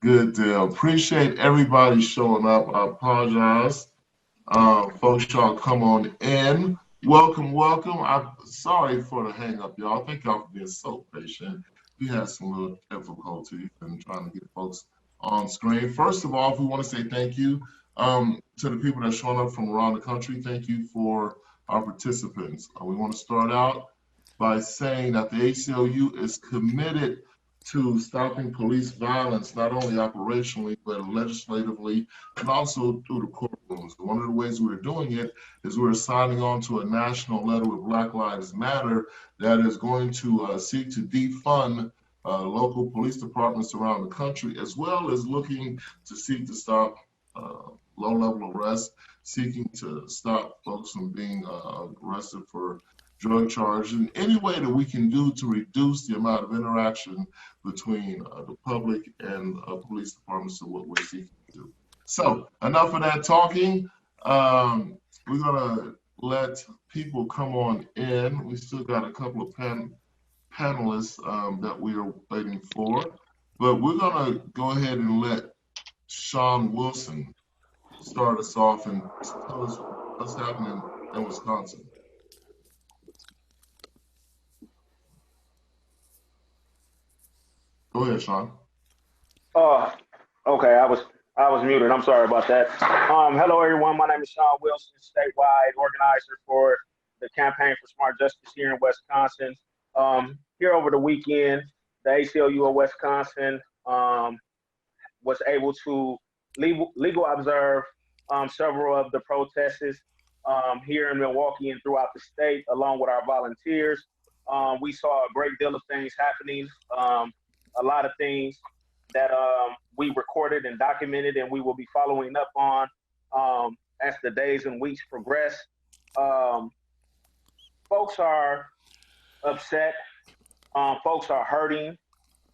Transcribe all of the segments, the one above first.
Good deal. Appreciate everybody showing up. I apologize. Folks, y'all come on in. Welcome, welcome. I'm sorry for the hang up, y'all. Thank y'all for being so patient. We had some little difficulty in trying to get folks on screen. First of all, we want to say thank you to the people that are showing up from around the country. Thank you for our participants. We want to start out by saying that the ACLU is committed to stopping police violence, not only operationally, but legislatively, and also through the courtrooms. One of the ways we're doing it is we're signing on to a national letter with Black Lives Matter that is going to seek to defund local police departments around the country, as well as looking to seek to stop low-level arrests, seeking to stop folks from being arrested for drug charges, in any way that we can do to reduce the amount of interaction between the public and police departments to what we're seeking to do. So enough of that talking. We're gonna let people come on in. We still got a couple of panelists that we are waiting for, but we're gonna go ahead and let Sean Wilson start us off and tell us what's happening in Wisconsin. Go ahead, Sean. Okay. I was muted. I'm sorry about that. Hello, everyone. My name is Sean Wilson, statewide organizer for the Campaign for Smart Justice here in Wisconsin. Here over the weekend, the ACLU of Wisconsin was able to legal observe several of the protests here in Milwaukee and throughout the state, along with our volunteers. We saw a great deal of things happening. A lot of things that we recorded and documented, and we will be following up on as the days and weeks progress. Folks are upset. Folks are hurting.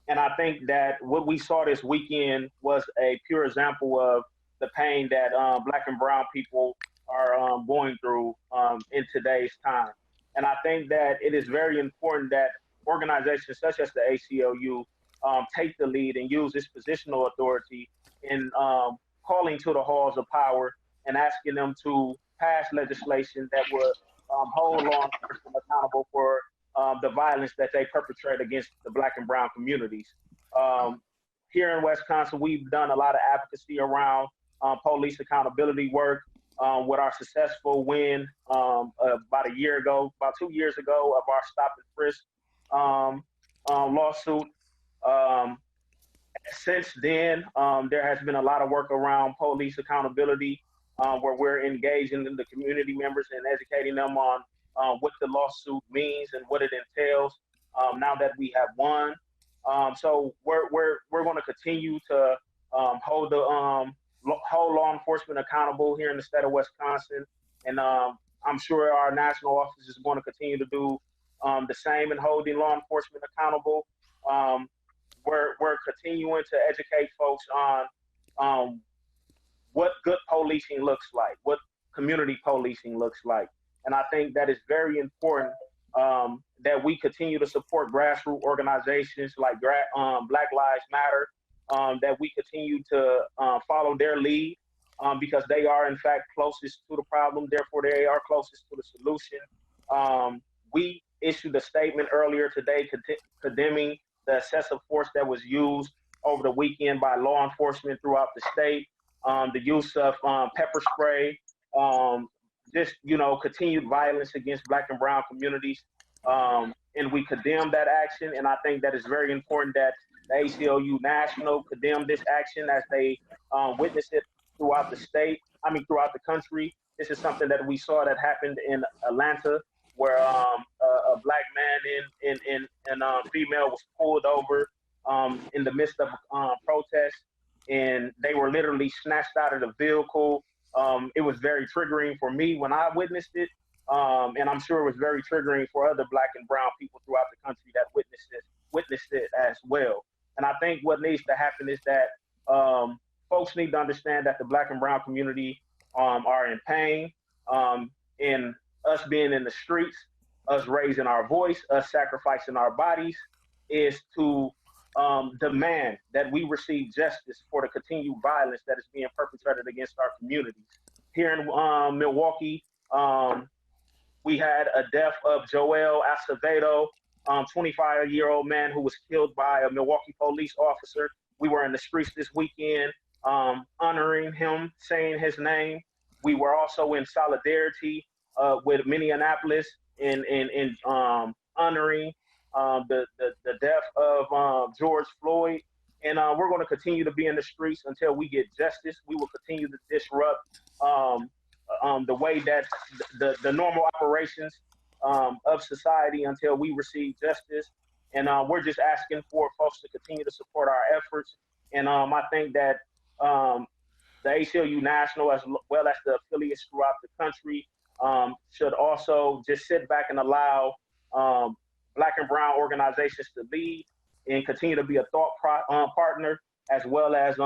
And I think that what we saw this weekend was a pure example of the pain that Black and brown people are going through in today's time. And I think that it is very important that organizations such as the ACLU take the lead and use this positional authority in calling to the halls of power and asking them to pass legislation that would hold law enforcement accountable for the violence that they perpetrate against the Black and brown communities. Here in Wisconsin, we've done a lot of advocacy around police accountability work with our successful win about 2 years ago of our Stop and Frisk lawsuit. Since then, there has been a lot of work around police accountability where we're engaging the community members and educating them on what the lawsuit means and what it entails now that we have won. So we're going to continue to hold law enforcement accountable here in the state of Wisconsin. And I'm sure our national office is going to continue to do the same in holding law enforcement accountable. We're continuing to educate folks on what good policing looks like, what community policing looks like. And I think that is very important that we continue to support grassroots organizations like Black Lives Matter, that we continue to follow their lead because they are in fact closest to the problem, therefore they are closest to the solution. We issued a statement earlier today condemning the excessive force that was used over the weekend by law enforcement throughout the state, the use of pepper spray, just, continued violence against Black and brown communities. And we condemn that action. And I think that it's very important that the ACLU National condemn this action as they witness it throughout the country. This is something that we saw that happened in Atlanta, where a Black man and female was pulled over in the midst of protest, and they were literally snatched out of the vehicle. It was very triggering for me when I witnessed it, and I'm sure it was very triggering for other Black and brown people throughout the country that witnessed it as well. And I think what needs to happen is that folks need to understand that the Black and brown community are in pain, and us being in the streets, us raising our voice, us sacrificing our bodies is to demand that we receive justice for the continued violence that is being perpetrated against our communities. Here in Milwaukee, we had a death of Joel Acevedo, 25-year-old man who was killed by a Milwaukee police officer. We were in the streets this weekend honoring him, saying his name. We were also in solidarity with Minneapolis in honoring the death of George Floyd. And we're going to continue to be in the streets until we get justice. We will continue to disrupt the way that the normal operations of society until we receive justice. And we're just asking for folks to continue to support our efforts. And I think that the ACLU National, as well as the affiliates throughout the country, should also just sit back and allow Black and brown organizations to lead and continue to be a thought partner, as well as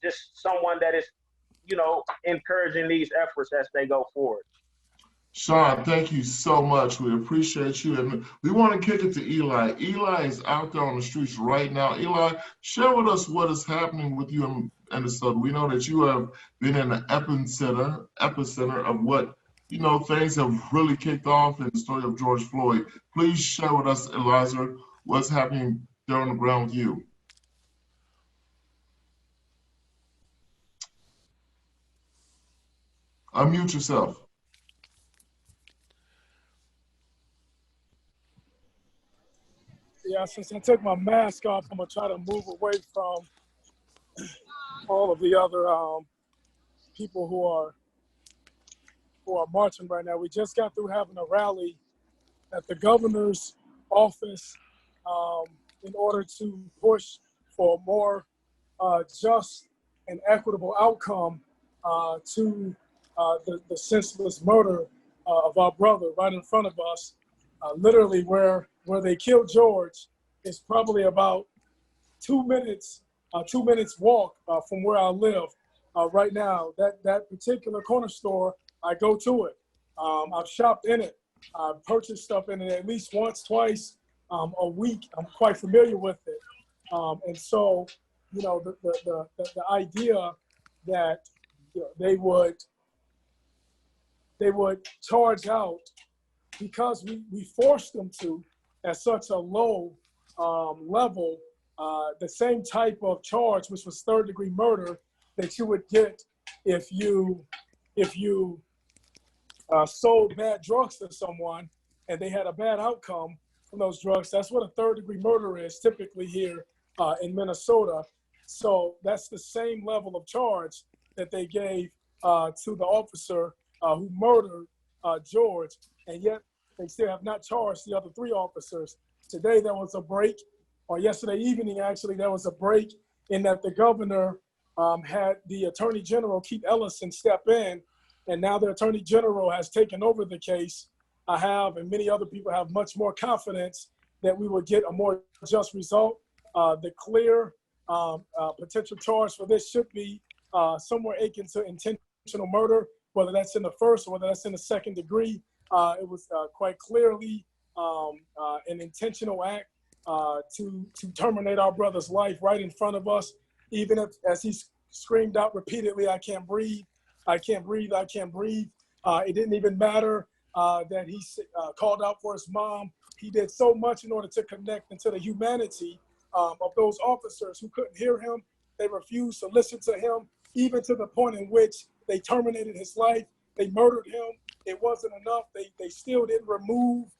just someone that is encouraging these efforts as they go forward. Sean, thank you so much. We appreciate you. And we want to kick it to Eli. Eli is out there on the streets right now. Eli, share with us what is happening with you in Minnesota. We know that you have been in the epicenter of what, things have really kicked off in the story of George Floyd. Please share with us, Elizer, what's happening there on the ground with you. Unmute yourself. Yeah, since I took my mask off, I'm gonna try to move away from all of the other people who are marching right now. We just got through having a rally at the governor's office in order to push for a more just and equitable outcome to the senseless murder of our brother right in front of us. Literally where they killed George is probably about 2 minutes walk from where I live right now. That particular corner store, I go to it. I've shopped in it. I've purchased stuff in it at least once, twice a week. I'm quite familiar with it. And so, the idea that they would charge out because we forced them to at such a low level, the same type of charge, which was third-degree murder, that you would get if you sold bad drugs to someone and they had a bad outcome from those drugs. That's what a third-degree murder is typically here in Minnesota. So that's the same level of charge that they gave to the officer who murdered George, and yet they still have not charged the other 3 officers. Today there was a break, or yesterday evening actually, there was a break in that the governor had the Attorney General, Keith Ellison, step in, and now the Attorney General has taken over the case. I have, and many other people have, much more confidence that we will get a more just result. The clear potential charge for this should be somewhere akin to intentional murder, whether that's in the first or whether that's in the second degree. It was quite clearly an intentional act to terminate our brother's life right in front of us, even as he screamed out repeatedly, "I can't breathe, I can't breathe, I can't breathe." It didn't even matter that he called out for his mom. He did so much in order to connect into the humanity of those officers who couldn't hear him. They refused to listen to him, even to the point in which they terminated his life. They murdered him. It wasn't enough. They still didn't remove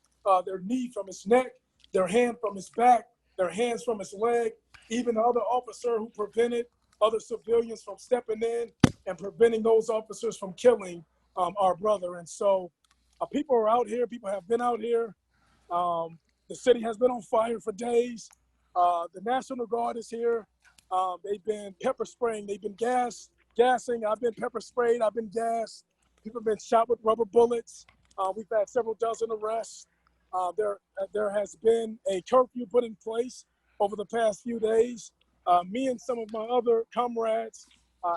their knee from his neck, their hand from his back, their hands from his leg. Even the other officer who prevented other civilians from stepping in and preventing those officers from killing our brother. And so people are out here. People have been out here. The city has been on fire for days. The National Guard is here. They've been pepper spraying. They've been gassing. I've been pepper sprayed. I've been gassed. People have been shot with rubber bullets. We've had several dozen arrests. There has been a curfew put in place over the past few days. Me and some of my other comrades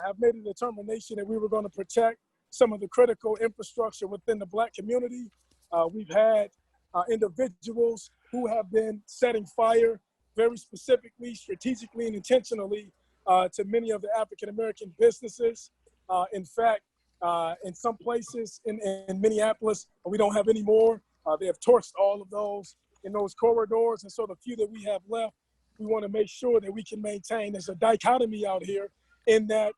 have made a determination that we were going to protect some of the critical infrastructure within the Black community. We've had individuals who have been setting fire very specifically, strategically, and intentionally to many of the African-American businesses. In fact, in some places in Minneapolis, we don't have any more. They have torched all of those in those corridors. And so the few that we have left, we want to make sure that we can maintain. There's a dichotomy out here in that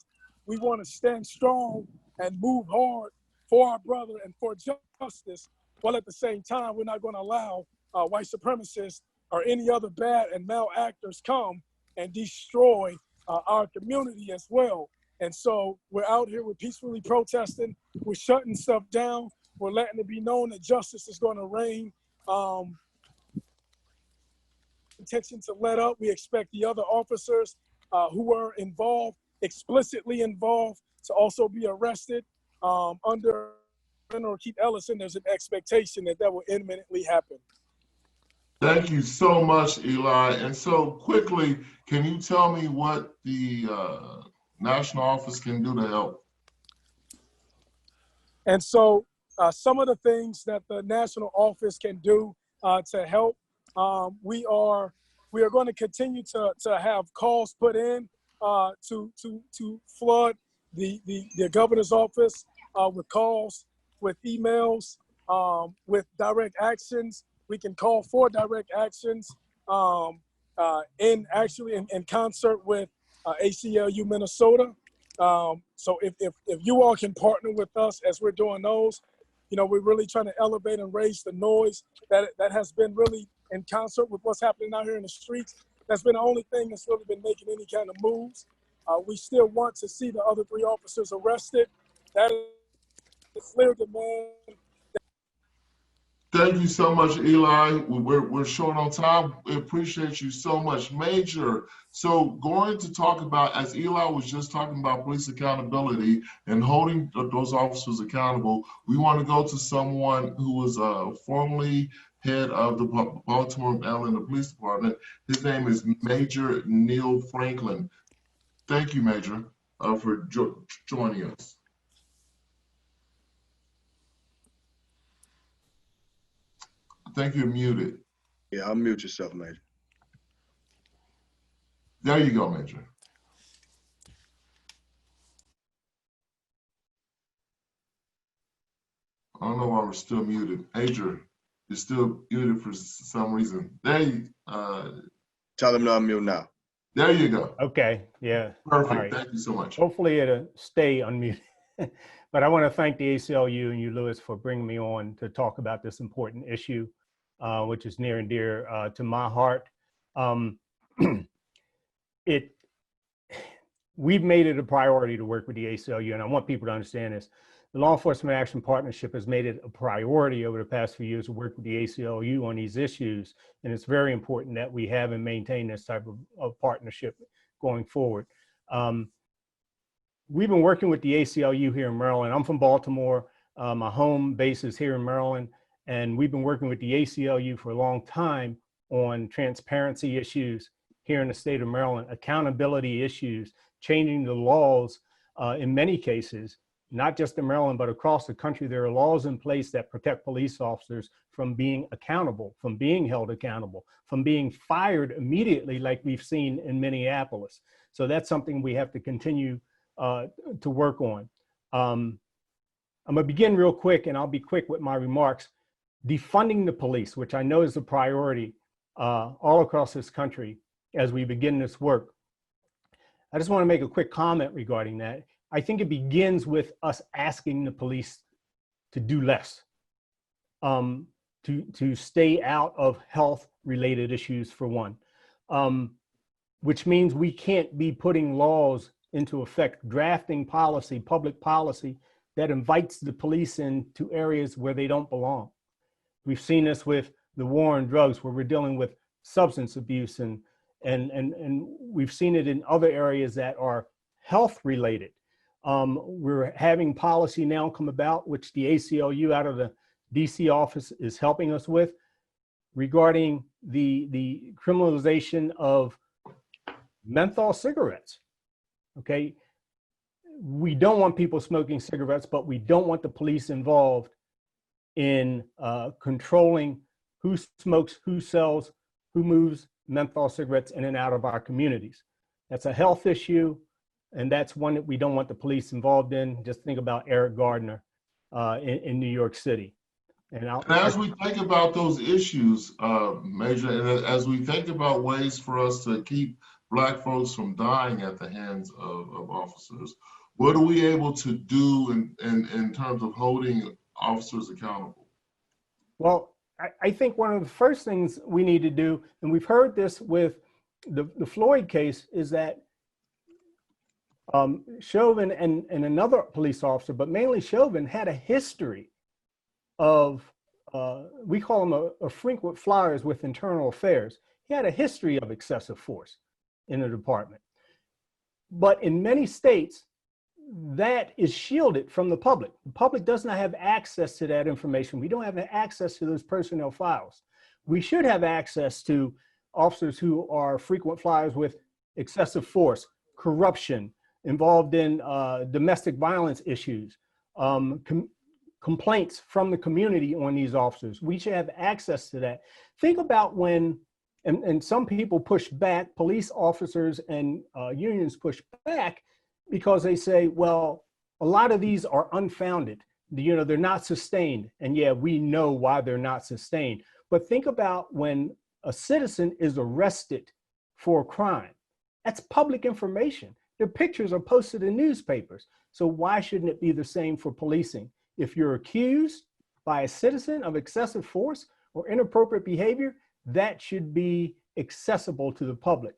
we want to stand strong and move hard for our brother and for justice, while at the same time, we're not going to allow white supremacists or any other bad and malactors come and destroy our community as well. And so we're out here, we're peacefully protesting, we're shutting stuff down, we're letting it be known that justice is going to reign. Intention to let up. We expect the other officers who were involved, explicitly involved, to also be arrested. Under General Keith Ellison, there's an expectation that will imminently happen. Thank you so much, Eli. And so quickly, can you tell me what the national office can do to help? And so some of the things that the national office can do to help, we are going to continue to have calls put in to flood the governor's office with calls, with emails, with direct actions. We can call for direct actions in concert with ACLU Minnesota. So if you all can partner with us as we're doing those, you know, we're really trying to elevate and raise the noise that has been really in concert with what's happening out here in the streets. That's been the only thing that's really been making any kind of moves. We still want to see the other 3 officers arrested. That is a clear demand. Thank you so much, Eli. We're short on time. We appreciate you so much. Major, so going to talk about, as Eli was just talking about police accountability and holding those officers accountable, we want to go to someone who was formerly head of the Baltimore, Maryland Police Department. His name is Major Neil Franklin. Thank you, Major, for joining us. I think you're muted. Yeah, I'll mute yourself, Major. There you go, Major. I don't know why we're still muted. Major, you're still muted for some reason. There you Tell them to unmute now. There you go. Okay, yeah. Perfect. All right. Thank you so much. Hopefully it'll stay unmuted. But I want to thank the ACLU and you, Lewis, for bringing me on to talk about this important issue, which is near and dear to my heart. We've made it a priority to work with the ACLU, and I want people to understand this. The Law Enforcement Action Partnership has made it a priority over the past few years to work with the ACLU on these issues, and it's very important that we have and maintain this type of partnership going forward. We've been working with the ACLU here in Maryland. I'm from Baltimore. My home base is here in Maryland, and we've been working with the ACLU for a long time on transparency issues here in the state of Maryland, accountability issues, changing the laws in many cases. Not just in Maryland, but across the country, there are laws in place that protect police officers from being accountable, from being held accountable, from being fired immediately like we've seen in Minneapolis. So that's something we have to continue to work on. I'm gonna begin real quick, and I'll be quick with my remarks. Defunding the police, which I know is a priority all across this country as we begin this work. I just wanna make a quick comment regarding that. I think it begins with us asking the police to do less, to stay out of health-related issues for one, which means we can't be putting laws into effect, drafting policy, public policy that invites the police into areas where they don't belong. We've seen this with the war on drugs, where we're dealing with substance abuse, and we've seen it in other areas that are health-related. We're having policy now come about, which the ACLU out of the DC office is helping us with, regarding the criminalization of menthol cigarettes. Okay, we don't want people smoking cigarettes, but we don't want the police involved in controlling who smokes, who sells, who moves menthol cigarettes in and out of our communities. That's a health issue, and that's one that we don't want the police involved in. Just think about Eric Gardner in New York City. And as we think about those issues, Major, and as we think about ways for us to keep Black folks from dying at the hands of officers, what are we able to do in terms of holding officers accountable? Well, I think one of the first things we need to do, and we've heard this with the Floyd case, is that Chauvin and another police officer, but mainly Chauvin, had a history of, we call him a frequent flyers with internal affairs. He had a history of excessive force in the department. But in many states, that is shielded from the public. The public does not have access to that information. We don't have access to those personnel files. We should have access to officers who are frequent flyers with excessive force, corruption, involved in domestic violence issues, complaints from the community on these officers. We should have access to that. Think about when, and some people push back, police officers and unions push back because they say, well, a lot of these are unfounded. You know, they're not sustained. And yeah, we know why they're not sustained. But think about when a citizen is arrested for a crime. That's public information. Their pictures are posted in newspapers. So why shouldn't it be the same for policing? If you're accused by a citizen of excessive force or inappropriate behavior, that should be accessible to the public.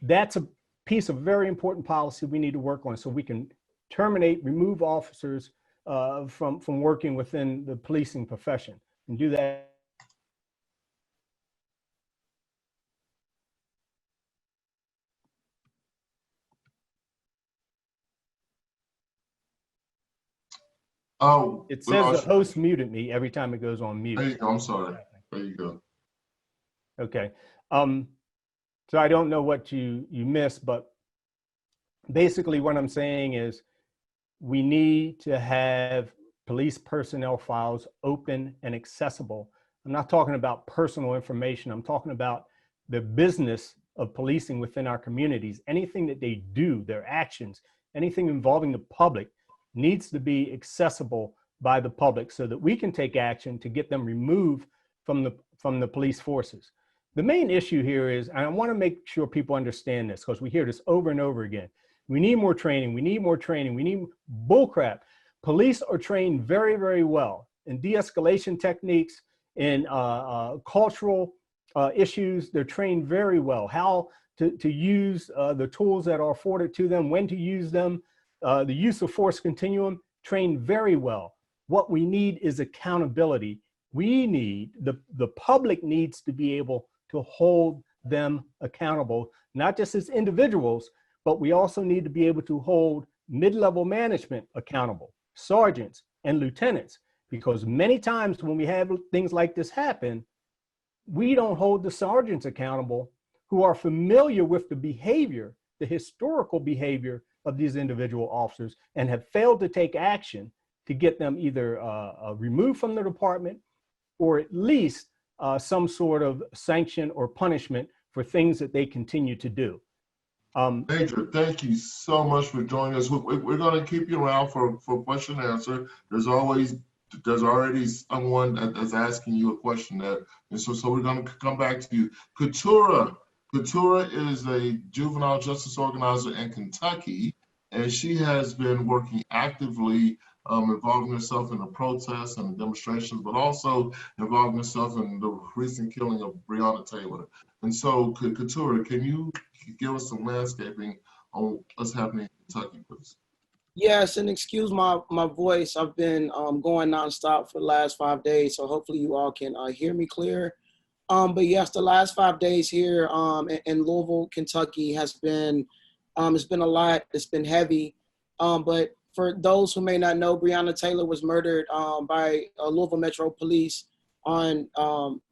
That's a piece of very important policy we need to work on so we can remove officers from working within the policing profession and do that. Oh, it says the host muted me every time it goes on mute. There you go. I'm sorry. There you go. Okay. So I don't know what you missed, but basically what I'm saying is we need to have police personnel files open and accessible. I'm not talking about personal information. I'm talking about the business of policing within our communities. Anything that they do, their actions, anything involving the public needs to be accessible by the public so that we can take action to get them removed from the police forces. The main issue here is, and I want to make sure people understand this because we hear this over and over again. We need more training. We need more training. We need bullcrap. Police are trained very, very well in de-escalation techniques, in cultural issues. They're trained very well. How to use the tools that are afforded to them, when to use them, the use of force continuum, trained very well. What we need is accountability. We need, the public needs to be able to hold them accountable, not just as individuals, but we also need to be able to hold mid-level management accountable, sergeants and lieutenants, because many times when we have things like this happen, we don't hold the sergeants accountable who are familiar with the behavior, the historical behavior of these individual officers and have failed to take action to get them either removed from the department or at least some sort of sanction or punishment for things that they continue to do. Major, thank you so much for joining us. We're going to keep you around for question and answer. There's already someone that's asking you a question there. And so we're going to come back to you. Keturah is a juvenile justice organizer in Kentucky, and she has been working actively involving herself in the protests and the demonstrations, but also involving herself in the recent killing of Breonna Taylor. And so, Keturah, can you give us some landscaping on what's happening in Kentucky, please? Yes, and excuse my voice. I've been going nonstop for the last 5 days, so hopefully you all can hear me clear. But yes, the last 5 days here in Louisville, Kentucky has been, it's been a lot. It's been heavy. But for those who may not know, Breonna Taylor was murdered by Louisville Metro Police on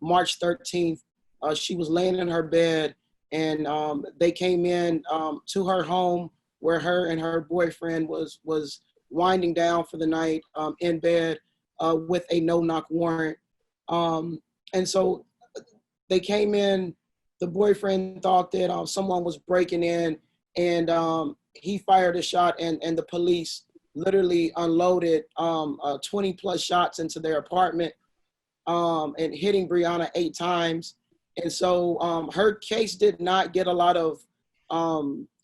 March 13th. She was laying in her bed, and they came in to her home where her and her boyfriend was winding down for the night in bed with a no-knock warrant. And so they came in, the boyfriend thought that someone was breaking in, and he fired a shot, and the police literally unloaded 20 plus shots into their apartment and hitting Brianna 8 times. And so her case did not get a lot of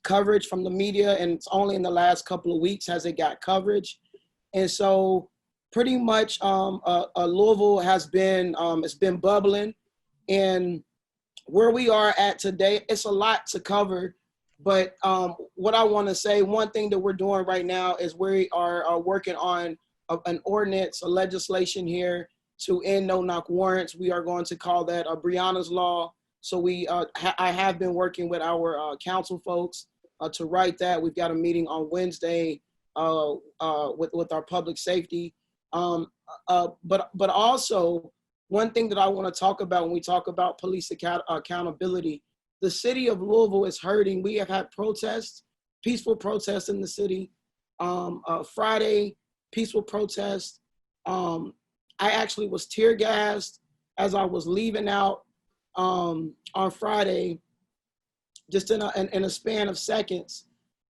coverage from the media, and it's only in the last couple of weeks has it got coverage. And so pretty much Louisville has been, it's been bubbling, and where we are at today, it's a lot to cover. But what I want to say, one thing that we're doing right now is we are working on an ordinance, a legislation here to end no-knock warrants. We are going to call that Brianna's Law. So I have been working with our council folks to write that. We've got a meeting on Wednesday with our public safety. But also, one thing that I want to talk about when we talk about police accountability, the city of Louisville is hurting. We have had protests, peaceful protests in the city. Friday, peaceful protests. I actually was tear gassed as I was leaving out on Friday, just in a span of seconds.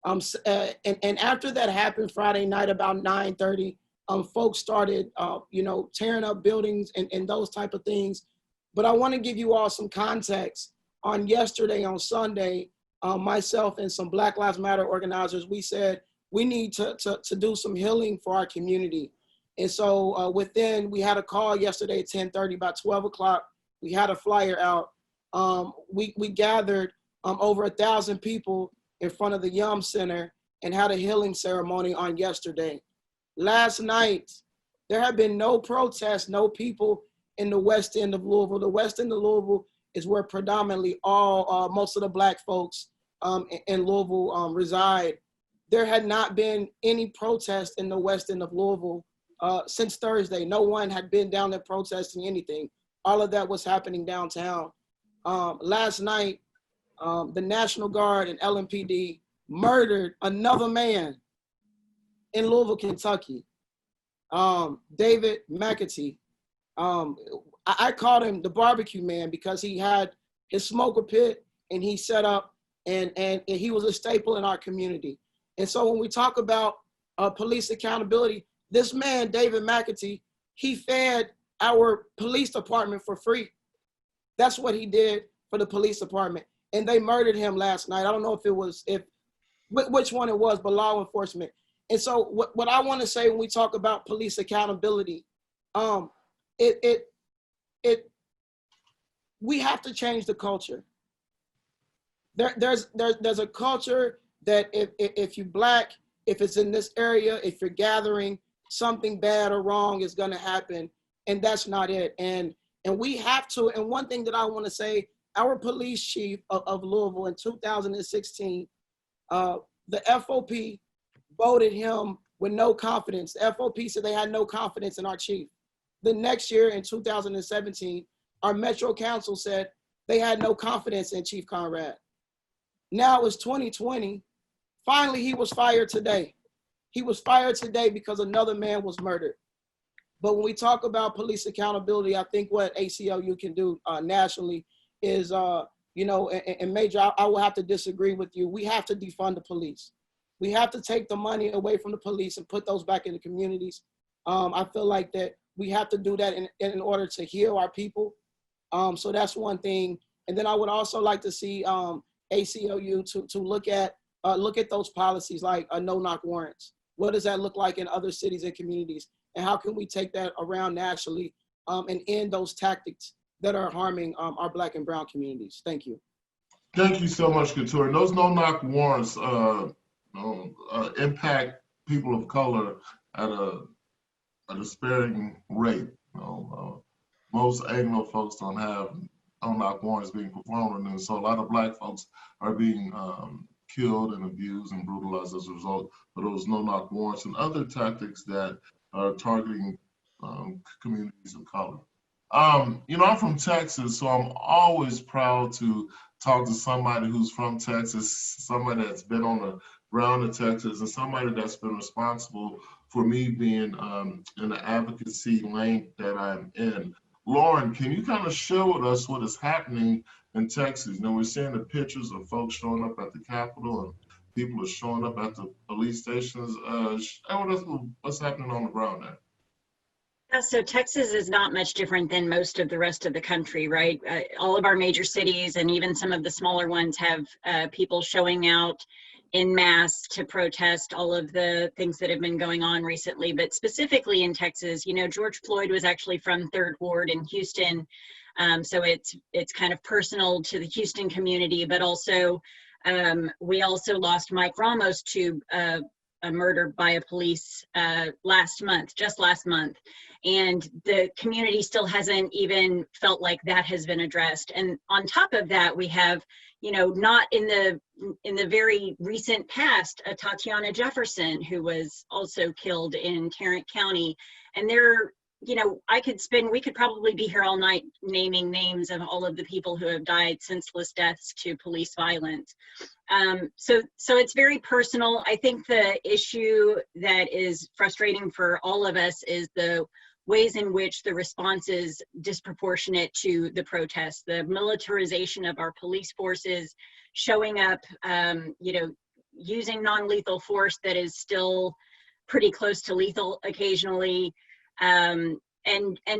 And after that happened Friday night about 9:30, folks started, tearing up buildings and those type of things. But I want to give you all some context. On yesterday, on Sunday, myself and some Black Lives Matter organizers, we said we need to do some healing for our community. And so we had a call yesterday at 10:30, about 12 o'clock, we had a flyer out. We gathered over 1,000 people in front of the Yum Center and had a healing ceremony on yesterday. Last night, there have been no protests, no people in the west end of Louisville. The west end of Louisville is where predominantly most of the Black folks in Louisville reside. There had not been any protest in the west end of Louisville since Thursday. No one had been down there protesting anything. All of that was happening downtown. Last night, the National Guard and LMPD murdered another man in Louisville, Kentucky, David McAtee. I called him the barbecue man because he had his smoker pit and he set up and he was a staple in our community. And so when we talk about police accountability, this man, David McAtee, he fed our police department for free. That's what he did for the police department. And they murdered him last night. I don't know which one it was, but law enforcement. And so what I want to say when we talk about police accountability, we have to change the culture. There's a culture that if you're Black, if it's in this area, if you're gathering, something bad or wrong is going to happen, and that's not it. And we have to. And one thing that I want to say, our police chief of Louisville in 2016, the FOP voted him with no confidence. The FOP said they had no confidence in our chief. The next year in 2017, our Metro Council said they had no confidence in Chief Conrad. Now it's 2020. Finally, he was fired today. He was fired today because another man was murdered. But when we talk about police accountability, I think what ACLU can do nationally is, and Major, I will have to disagree with you. We have to defund the police. We have to take the money away from the police and put those back in the communities. I feel like that we have to do that in order to heal our people. So that's one thing. And then I would also like to see ACLU to look at those policies like no-knock warrants. What does that look like in other cities and communities? And how can we take that around nationally and end those tactics that are harming our Black and brown communities? Thank you. Thank you so much, Keturah. Those no-knock warrants impact people of color at a sparing rate. Most Anglo folks don't have no-knock warrants being performed on them, so a lot of Black folks are being killed and abused and brutalized as a result of those no-knock warrants and other tactics that are targeting communities of color. I'm from Texas, so I'm always proud to talk to somebody who's from Texas, somebody that's been on the ground in Texas, and somebody that's been responsible for me being in the advocacy lane that I'm in. Lauren, can you kind of share with us what is happening in Texas? You know, we're seeing the pictures of folks showing up at the Capitol and people are showing up at the police stations. Share with us what's happening on the ground there. Yeah, so Texas is not much different than most of the rest of the country, right? All of our major cities and even some of the smaller ones have people showing out en masse to protest all of the things that have been going on recently. But specifically in Texas, you know, George Floyd was actually from 3rd Ward in Houston. So it's kind of personal to the Houston community, but also we also lost Mike Ramos to a murder by a police just last month. And the community still hasn't even felt like that has been addressed. And on top of that, we have, you know, not in the very recent past, Tatiana Jefferson, who was also killed in Tarrant County. And there, you know, we could probably be here all night naming names of all of the people who have died, senseless deaths to police violence. So it's very personal. I think the issue that is frustrating for all of us is the ways in which the response is disproportionate to the protests, the militarization of our police forces, showing up, you know, using non-lethal force that is still pretty close to lethal occasionally, and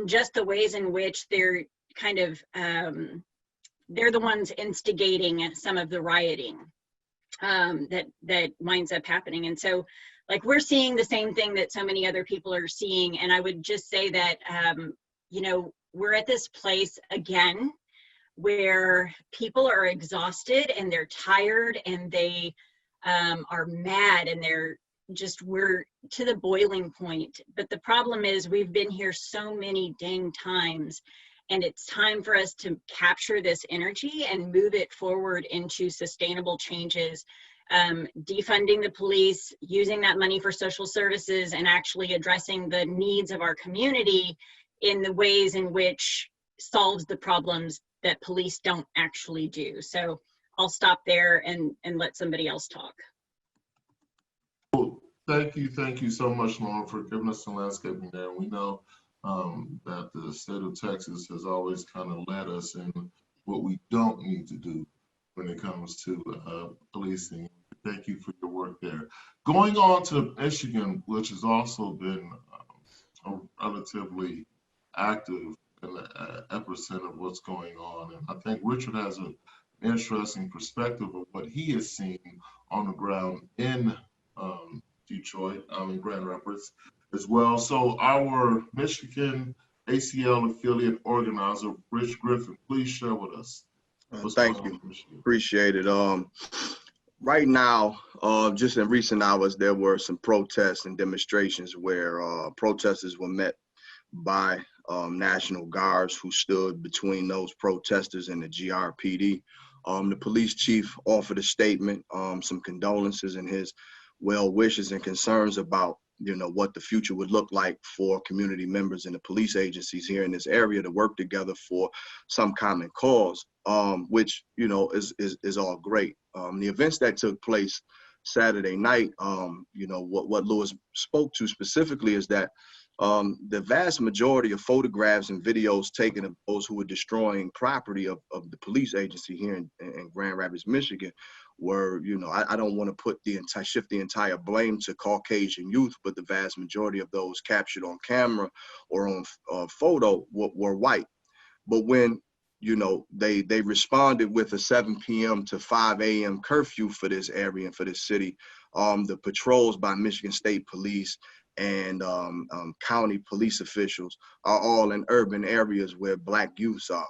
just the ways in which they're kind of, they're the ones instigating some of the rioting that winds up happening. And so, like, we're seeing the same thing that so many other people are seeing. And I would just say that, you know, we're at this place again where people are exhausted and they're tired and they are mad and we're to the boiling point. But the problem is we've been here so many dang times, and it's time for us to capture this energy and move it forward into sustainable changes. Defunding the police, using that money for social services, and actually addressing the needs of our community in the ways in which solves the problems that police don't actually do. So I'll stop there and let somebody else talk. Thank you so much, Lauren, for giving us some landscaping there. We know that the state of Texas has always kind of led us in what we don't need to do when it comes to policing. Thank you for your work there. Going on to Michigan, which has also been relatively active in the epicenter of what's going on. And I think Richard has an interesting perspective of what he has seen on the ground in Detroit, in Grand Rapids as well. So our Michigan ACL affiliate organizer, Rich Griffin, please share with us. Thank you. Appreciate it. Right now, just in recent hours, there were some protests and demonstrations where protesters were met by National Guards who stood between those protesters and the GRPD. The police chief offered a statement, some condolences and his well wishes and concerns about, you know, what the future would look like for community members and the police agencies here in this area to work together for some common cause, which, you know, is all great. The events that took place Saturday night, you know, what Lewis spoke to specifically is that the vast majority of photographs and videos taken of those who were destroying property of the police agency here in Grand Rapids, Michigan, were, you know, I don't want to shift the entire blame to Caucasian youth, but the vast majority of those captured on camera or on photo were white. But when, you know, they responded with a 7 p.m. to 5 a.m. curfew for this area and for this city, the patrols by Michigan State Police and county police officials are all in urban areas where Black youths are.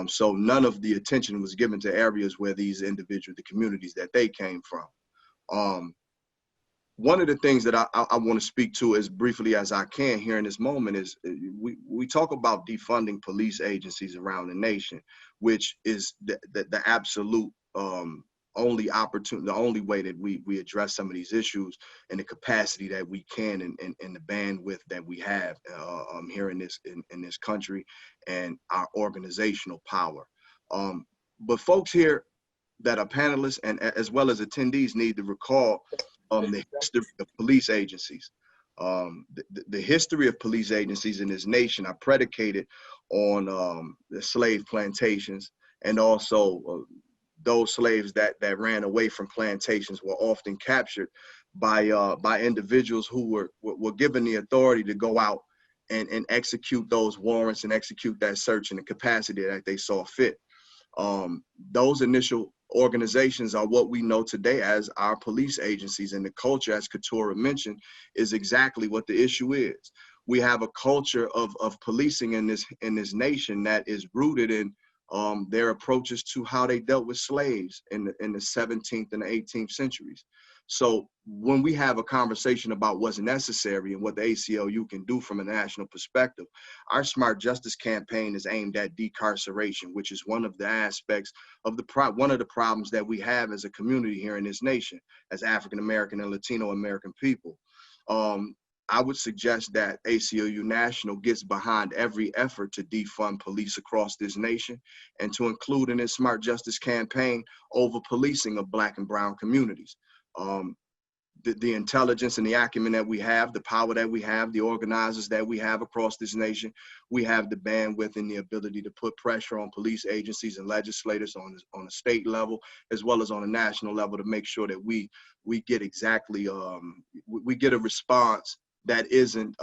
So none of the attention was given to areas where the communities that they came from. One of the things that I want to speak to as briefly as I can here in this moment is we talk about defunding police agencies around the nation, which is the absolute only opportunity, the only way that we address some of these issues in the capacity that we can and the bandwidth that we have here in this country and our organizational power. But folks here that are panelists and as well as attendees need to recall the history of police agencies. The history of police agencies in this nation are predicated on the slave plantations, and also those slaves that ran away from plantations were often captured by individuals who were given the authority to go out and execute those warrants and execute that search in the capacity that they saw fit. Those initial organizations are what we know today as our police agencies, and the culture, as Keturah mentioned, is exactly what the issue is. We have a culture of policing in this nation that is rooted in their approaches to how they dealt with slaves in the 17th and the 18th centuries. So when we have a conversation about what's necessary and what the ACLU can do from a national perspective, our Smart Justice campaign is aimed at decarceration, which is one of the aspects of one of the problems that we have as a community here in this nation, as African American and Latino American people. I would suggest that ACLU National gets behind every effort to defund police across this nation, and to include in its Smart Justice campaign over policing of Black and brown communities. The intelligence and the acumen that we have, the power that we have, the organizers that we have across this nation, we have the bandwidth and the ability to put pressure on police agencies and legislators on a state level, as well as on a national level, to make sure that we get exactly, we get a response that isn't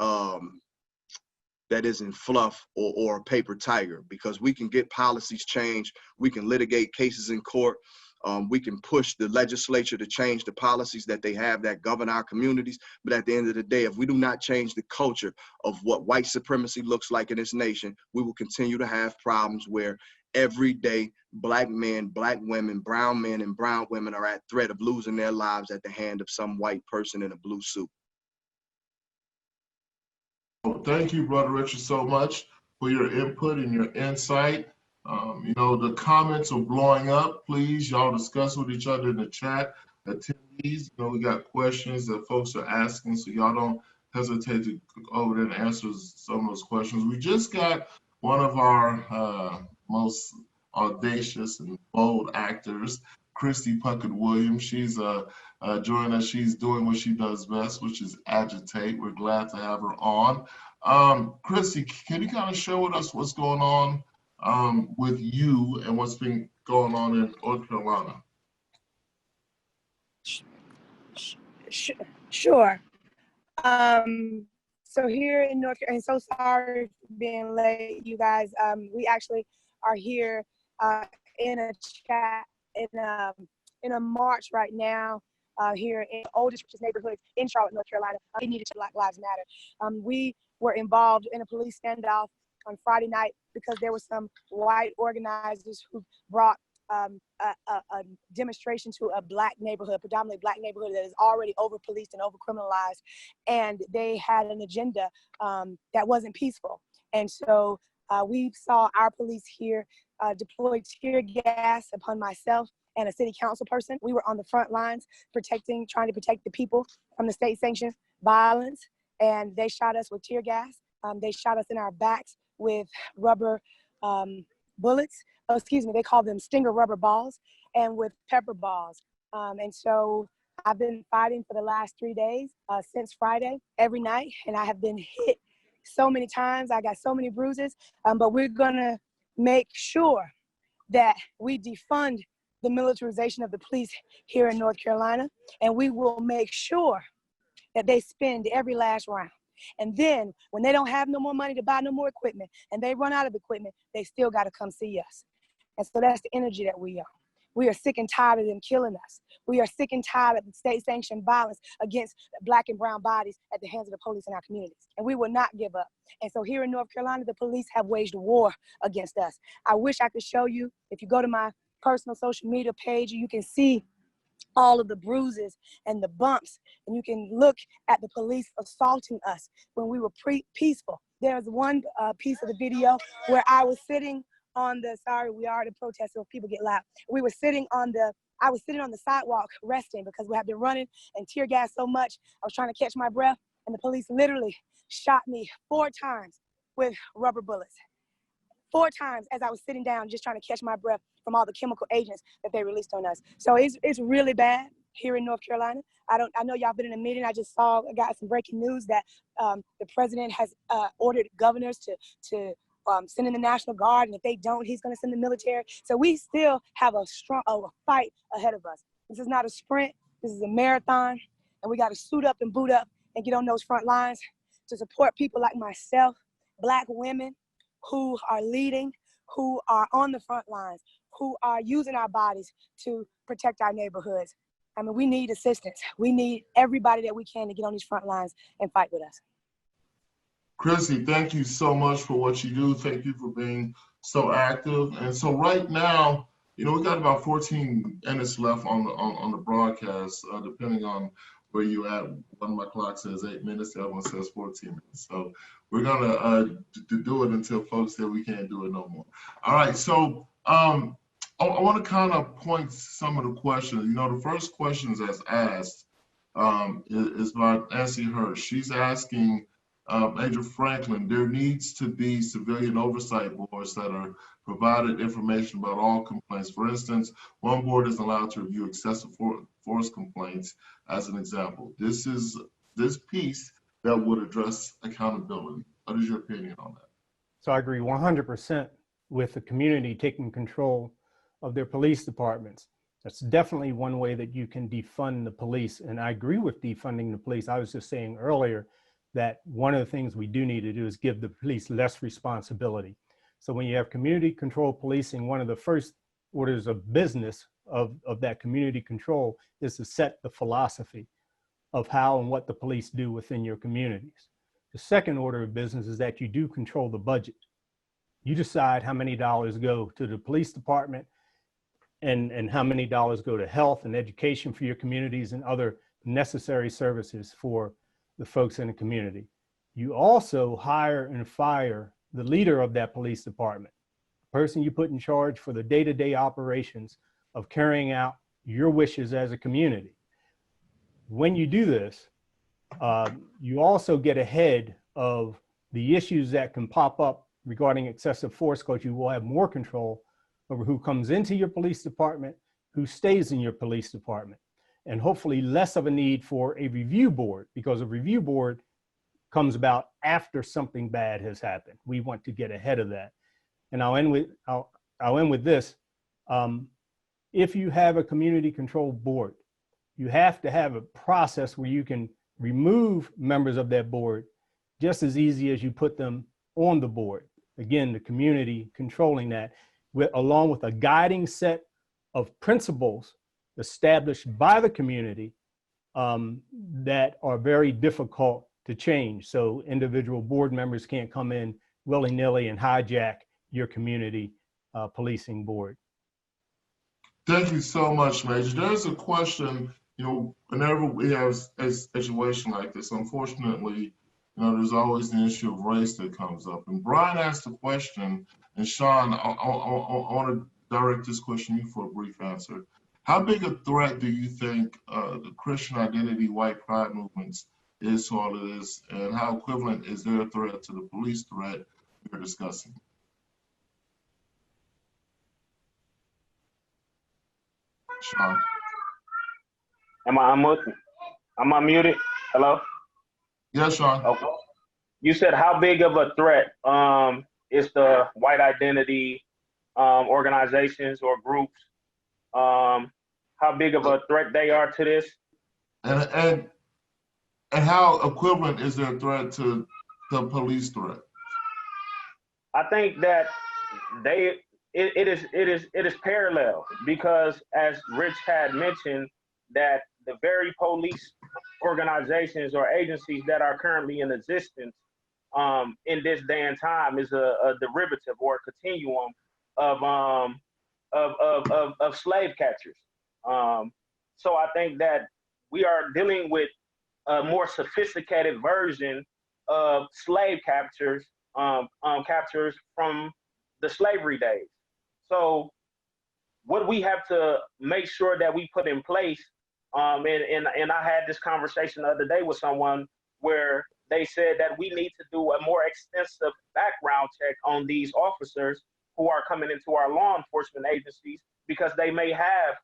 fluff or a paper tiger, because we can get policies changed, we can litigate cases in court, we can push the legislature to change the policies that they have that govern our communities. But at the end of the day, if we do not change the culture of what white supremacy looks like in this nation, we will continue to have problems where every day Black men, Black women, brown men, and brown women are at threat of losing their lives at the hand of some white person in a blue suit. Thank you, Brother Richard, so much for your input and your insight. You know, the comments are blowing up. Please, y'all discuss with each other in the chat. Attendees, you know, we got questions that folks are asking, so y'all don't hesitate to go over there and answer some of those questions. We just got one of our most audacious and bold actors, Kristie Puckett-Williams. She's joining us. She's doing what she does best, which is agitate. We're glad to have her on. Kristie, can you kind of share with us what's going on with you and what's been going on in North Carolina? Sure. So here in North Carolina, and so sorry for being late, you guys. We actually are here in a chat, in a march right now here in the oldest, richest neighborhoods in Charlotte, North Carolina. We needed to Black Lives Matter. We were involved in a police standoff on Friday night because there were some white organizers who brought a demonstration to a Black neighborhood, predominantly Black neighborhood that is already over-policed and over-criminalized, and they had an agenda that wasn't peaceful. And so we saw our police here deploy tear gas upon myself and a city council person. We were on the front lines trying to protect the people from the state-sanctioned violence, and they shot us with tear gas. They shot us in our backs with rubber bullets. Oh, excuse me, they call them stinger rubber balls, and with pepper balls. And so I've been fighting for the last 3 days, since Friday, every night, and I have been hit so many times. I got so many bruises, but we're gonna make sure that we defund the militarization of the police here in North Carolina, and we will make sure that they spend every last round. And then when they don't have no more money to buy no more equipment and they run out of equipment, they still got to come see us. And so that's the energy that we are. We are sick and tired of them killing us. We are sick and tired of the state-sanctioned violence against Black and brown bodies at the hands of the police in our communities. And we will not give up. And so here in North Carolina, the police have waged war against us. I wish I could show you. If you go to my personal social media page, you can see all of the bruises and the bumps, and you can look at the police assaulting us when we were peaceful. There's one piece of the video where I was sitting on the, sorry, we are at a protest, so if people get loud. I was sitting on the sidewalk resting because we had been running and tear gas so much. I was trying to catch my breath, and the police literally shot me 4 times with rubber bullets. 4 times as I was sitting down just trying to catch my breath from all the chemical agents that they released on us. So it's really bad. here in North Carolina. I know y'all been in a meeting. I got some breaking news that the president has ordered governors to send in the National Guard, and if they don't, he's going to send the military. So we still have a fight ahead of us. This is not a sprint. This is a marathon, and we got to suit up and boot up and get on those front lines to support people like myself, Black women who are leading, who are on the front lines, who are using our bodies to protect our neighborhoods. I mean, we need assistance. We need everybody that we can to get on these front lines and fight with us. Kristie, thank you so much for what you do. Thank you for being so active. And so right now, we got about 14 minutes left on the broadcast, depending on where you at. One of my clocks says 8 minutes, the other one says 14 minutes. So we're gonna do it until folks say we can't do it no more. All right, so I want to kind of point some of the questions. The first questions that's asked is by Nancy Hirsch. She's asking Major Franklin, there needs to be civilian oversight boards that are provided information about all complaints. For instance, one board is allowed to review excessive force complaints as an example. This is this piece that would address accountability. What is your opinion on that? So I agree 100% with the community taking control of their police departments. That's definitely one way that you can defund the police. And I agree with defunding the police. I was just saying earlier that one of the things we do need to do is give the police less responsibility. So when you have community control policing, one of the first orders of business of that community control is to set the philosophy of how and what the police do within your communities. The second order of business is that you do control the budget. You decide how many dollars go to the police department and how many dollars go to health and education for your communities and other necessary services for the folks in the community. You also hire and fire the leader of that police department, the person you put in charge for the day-to-day operations of carrying out your wishes as a community. When you do this, you also get ahead of the issues that can pop up regarding excessive force, because you will have more control over who comes into your police department, who stays in your police department, and hopefully less of a need for a review board, because a review board comes about after something bad has happened. We want to get ahead of that. And I'll end with this. If you have a community control board, you have to have a process where you can remove members of that board just as easy as you put them on the board. Again, the community controlling that, along with a guiding set of principles established by the community that are very difficult to change. So individual board members can't come in willy-nilly and hijack your community policing board. Thank you so much, Major. There's a question, whenever we have a situation like this, unfortunately, there's always the issue of race that comes up. And Brian asked a question, and Sean, I want to direct this question to you for a brief answer. How big a threat do you think the Christian identity white pride movements is to all of this, and how equivalent is their threat to the police threat we're discussing? Sean. Am I muted? Hello? Yes, Sean. Okay. You said how big of a threat is the white identity organizations or groups? How big of a threat they are to this? And how equivalent is their threat to the police threat? I think that it is parallel, because as Rich had mentioned, that the very police organizations or agencies that are currently in existence in this day and time is a derivative or a continuum of slave catchers. So I think that we are dealing with a more sophisticated version of slave captures from the slavery days. So what we have to make sure that we put in place, and I had this conversation the other day with someone where they said that we need to do a more extensive background check on these officers who are coming into our law enforcement agencies, because they may have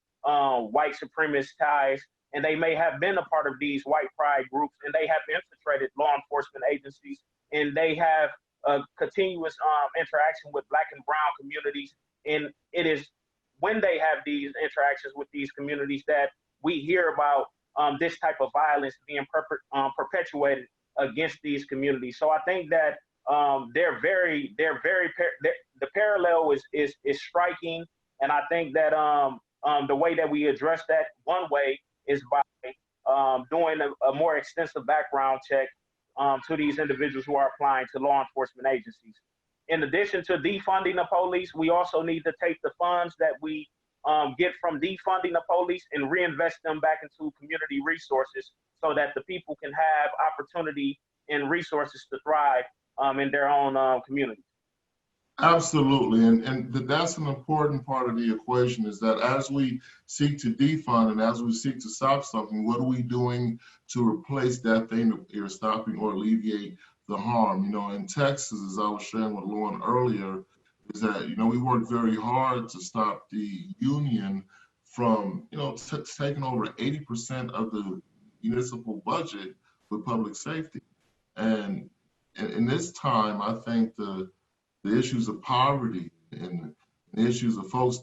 white supremacist ties and they may have been a part of these white pride groups, and they have infiltrated law enforcement agencies, and they have a continuous interaction with Black and brown communities. And it is when they have these interactions with these communities that we hear about this type of violence being perpetuated against these communities. So I think that the parallel is striking, and I think that the way that we address that one way is by doing a more extensive background check to these individuals who are applying to law enforcement agencies. In addition to defunding the police, we also need to take the funds that we get from defunding the police and reinvest them back into community resources so that the people can have opportunity and resources to thrive in their own community. Absolutely, and that's an important part of the equation, is that as we seek to defund and as we seek to stop something, what are we doing to replace that thing that you're stopping or alleviate the harm? In Texas, as I was sharing with Lauren earlier, is that, we worked very hard to stop the union from, taking over 80% of the municipal budget with public safety. And in this time, I think the issues of poverty and the issues of folks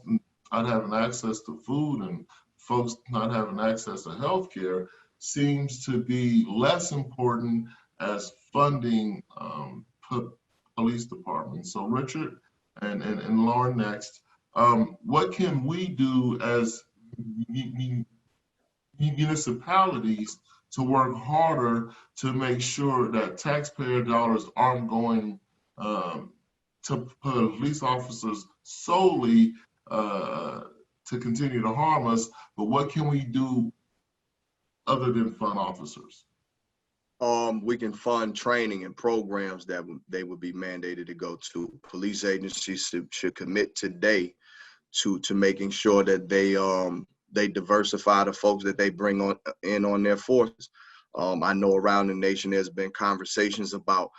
not having access to food and folks not having access to health care seems to be less important as funding police departments. So Richard and Lauren next, what can we do as municipalities to work harder to make sure that taxpayer dollars aren't going to police officers solely to continue to harm us, but what can we do other than fund officers? We can fund training and programs that they would be mandated to go to. Police agencies should commit today to making sure that they diversify the folks that they bring on their forces. I know around the nation there's been conversations about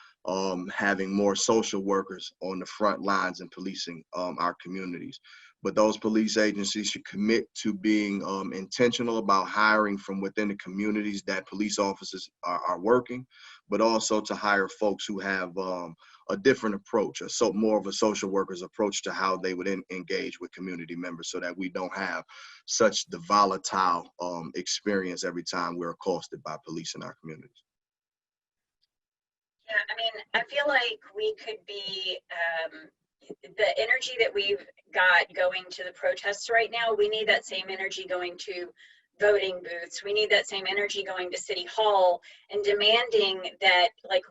having more social workers on the front lines and policing our communities. But those police agencies should commit to being intentional about hiring from within the communities that police officers are working, but also to hire folks who have a different approach, more of a social worker's approach to how they would engage with community members, so that we don't have such the volatile experience every time we're accosted by police in our communities. Yeah, I feel like we could be, the energy that we've got going to the protests right now, we need that same energy going to voting booths. We need that same energy going to City Hall and demanding that, like,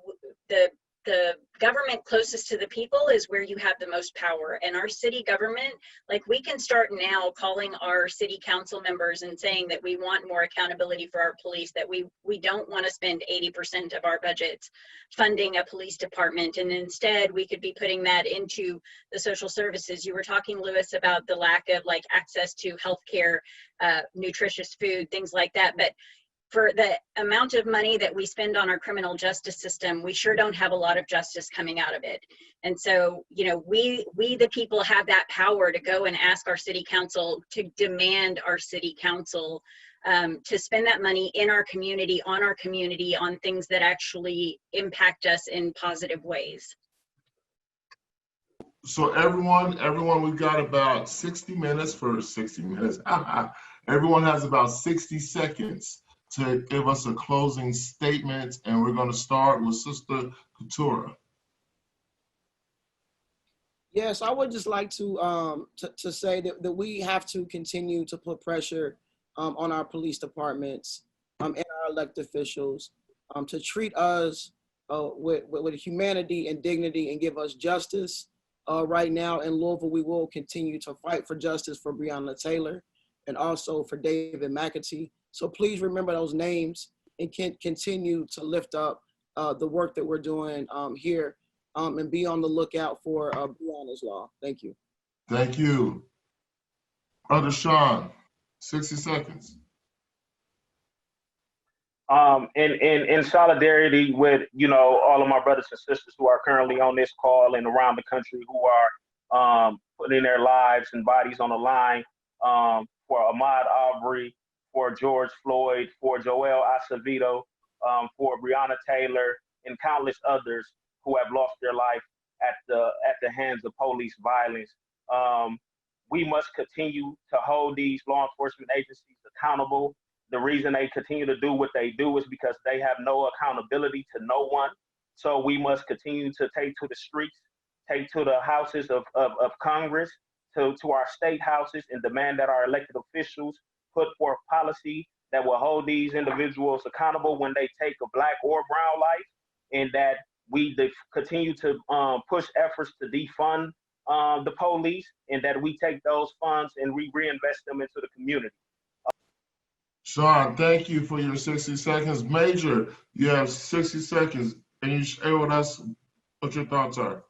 the government closest to the people is where you have the most power. And our city government, like, we can start now calling our city council members and saying that we want more accountability for our police, that we don't want to spend 80% of our budgets funding a police department. And instead we could be putting that into the social services. You were talking, Lewis, about the lack of, like, access to healthcare, nutritious food, things like that. But for the amount of money that we spend on our criminal justice system, we sure don't have a lot of justice coming out of it. And so, we the people have that power to go and ask our city council, to demand our city council to spend that money in our community, on things that actually impact us in positive ways. So everyone, we've got about 60 minutes. Everyone has about 60 seconds to give us a closing statement, and we're going to start with Sister Keturah. Yes, I would just like to say that we have to continue to put pressure on our police departments and our elected officials to treat us with humanity and dignity and give us justice. Right now in Louisville, we will continue to fight for justice for Breonna Taylor and also for David McAtee. So please remember those names and can continue to lift up the work that we're doing here and be on the lookout for Breonna's law. Thank you. Thank you. Brother Sean, 60 seconds. In solidarity with, all of my brothers and sisters who are currently on this call and around the country who are putting their lives and bodies on the line for Ahmaud Arbery, for George Floyd, for Joel Acevedo, for Breonna Taylor, and countless others who have lost their life at the hands of police violence. We must continue to hold these law enforcement agencies accountable. The reason they continue to do what they do is because they have no accountability to no one. So we must continue to take to the streets, take to the houses of Congress, to our state houses, and demand that our elected officials put forth policy that will hold these individuals accountable when they take a Black or brown life, and that we continue to push efforts to defund the police, and that we take those funds and we reinvest them into the community. Sean, thank you for your 60 seconds. Major, you have 60 seconds. Can you share with us what your thoughts are?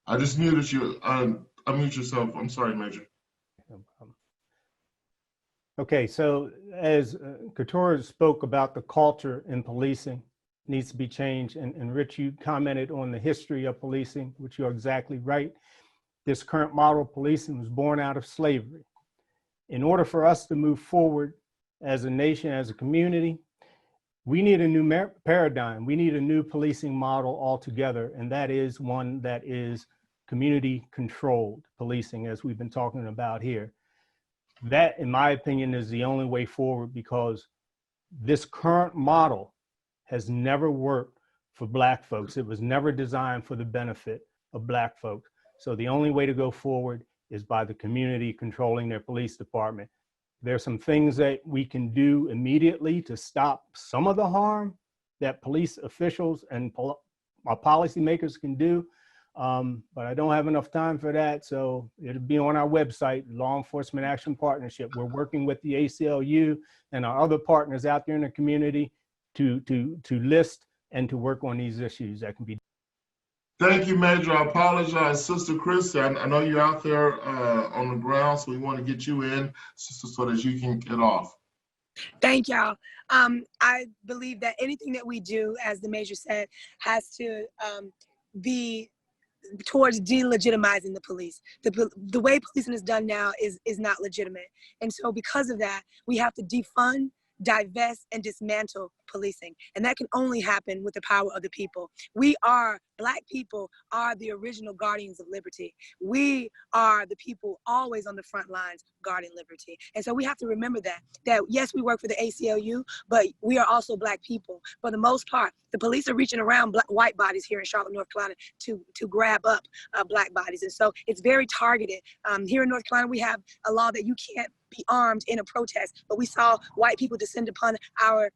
I just muted you. Unmute yourself. I'm sorry, Major. Okay, so as Keturah spoke about the culture in policing needs to be changed, and Rich, you commented on the history of policing, which you're exactly right. This current model of policing was born out of slavery. In order for us to move forward as a nation, as a community, we need a new paradigm. We need a new policing model altogether, and that is one that is community-controlled policing, as we've been talking about here. That, in my opinion, is the only way forward, because this current model has never worked for Black folks. It was never designed for the benefit of Black folks. So the only way to go forward is by the community controlling their police department. There's some things that we can do immediately to stop some of the harm that police officials and our policymakers can do, but I don't have enough time for that, so it'll be on our website, Law Enforcement Action Partnership. We're working with the ACLU and our other partners out there in the community to list and to work on these issues that can be. Thank you, Major. I apologize, Sister Kristie. I know you're out there on the ground, so we want to get you in so that you can get off. Thank y'all. I believe that anything that we do, as the Major said, has to be towards delegitimizing the police. The way policing is done now is not legitimate. And so because of that, we have to defund, divest, and dismantle policing. And that can only happen with the power of the people. Black people are the original guardians of liberty. We are the people always on the front lines guarding liberty. And so we have to remember that yes, we work for the ACLU, but we are also Black people. For the most part, the police are reaching around white bodies here in Charlotte, North Carolina to grab up Black bodies. And so it's very targeted. Here in North Carolina, we have a law that you can't be armed in a protest, but we saw white people descend upon our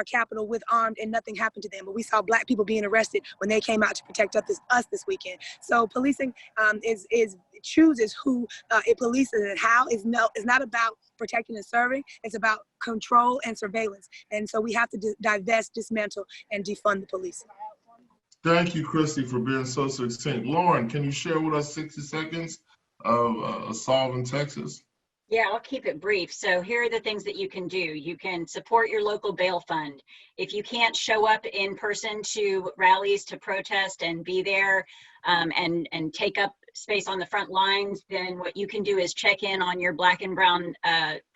Capitol with armed and nothing happened to them. But we saw Black people being arrested when they came out to protect us this weekend. So policing chooses who it polices and how. It's not about protecting and serving. It's about control and surveillance. And so we have to divest, dismantle, and defund the police. Thank you, Kristie, for being so succinct. Lauren, can you share with us 60 seconds of Solve in Texas? Yeah, I'll keep it brief. So here are the things that you can do. You can support your local bail fund. If you can't show up in person to rallies to protest and be there and take up space on the front lines, then what you can do is check in on your Black and brown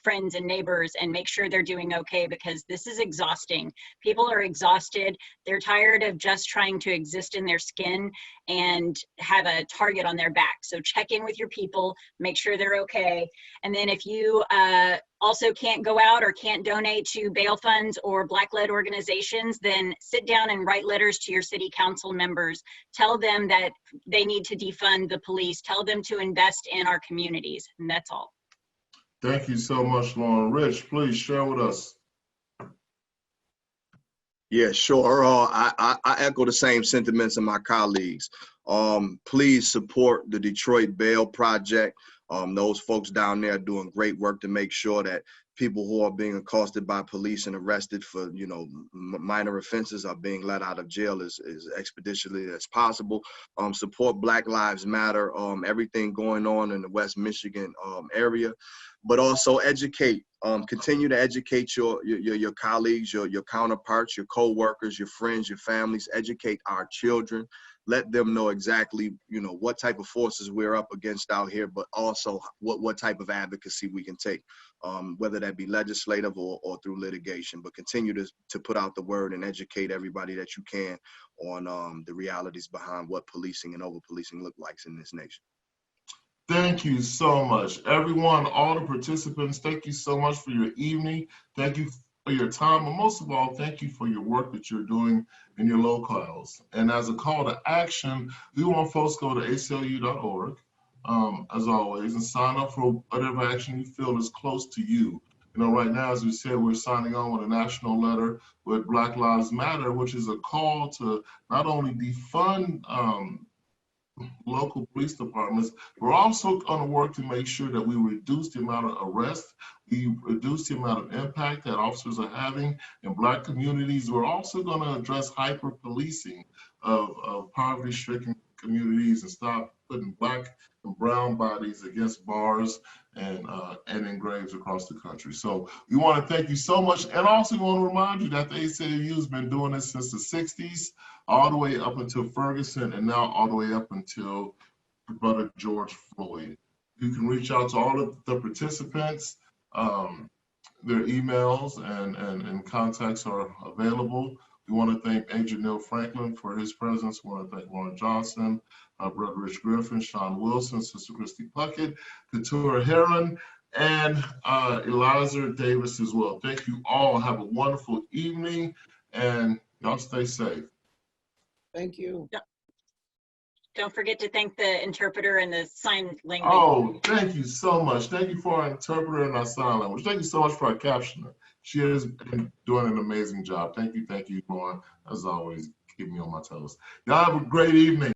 friends and neighbors and make sure they're doing okay, because this is exhausting. People are exhausted. They're tired of just trying to exist in their skin and have a target on their back. So check in with your people, make sure they're okay. And then if you also can't go out or can't donate to bail funds or Black-led organizations, then sit down and write letters to your city council members. Tell them that they need to defund the police. Tell them to invest in our communities, and that's all. Thank you so much, Lauren. Rich, please share with us. Yeah, sure. I echo the same sentiments of my colleagues. Please support the Detroit Bail Project. Those folks down there are doing great work to make sure that people who are being accosted by police and arrested for, minor offenses are being let out of jail as expeditiously as possible. Support Black Lives Matter, everything going on in the West Michigan area, but also educate. Continue to educate your colleagues, your counterparts, your co-workers, your friends, your families. Educate our children. let them know exactly, what type of forces we're up against out here, but also what type of advocacy we can take, whether that be legislative or through litigation. But continue to put out the word and educate everybody that you can on the realities behind what policing and over-policing look like in this nation. Thank you so much. Everyone, all the participants, thank you so much for your evening. Thank you for your time, and most of all, thank you for your work that you're doing in your locales. And as a call to action, we want folks to go to ACLU.org, as always, and sign up for whatever action you feel is close to you. Right now, as we said, we're signing on with a national letter with Black Lives Matter, which is a call to not only defund local police departments, we're also going to work to make sure that we reduce the amount of arrests, we reduce the amount of impact that officers are having in Black communities. We're also going to address hyper-policing of poverty-stricken communities and stop putting Black and brown bodies against bars and in graves across the country. So we want to thank you so much, and also want to remind you that the ACLU has been doing this since the 60s, all the way up until Ferguson, and now all the way up until Brother George Floyd. You can reach out to all of the participants. Their emails and contacts are available. We want to thank Agent Neil Franklin for his presence. We want to thank Warren Johnson, Brother Rich Griffin, Sean Wilson, Sister Kristie Puckett, Keturah Herron, and Elizer Darris as well. Thank you all. Have a wonderful evening, and y'all stay safe. Thank you. Don't forget to thank the interpreter and the sign language. Oh, thank you so much. Thank you for our interpreter and our sign language. Thank you so much for our captioner. She has been doing an amazing job. Thank you, Lauren. As always, keep me on my toes. Y'all have a great evening.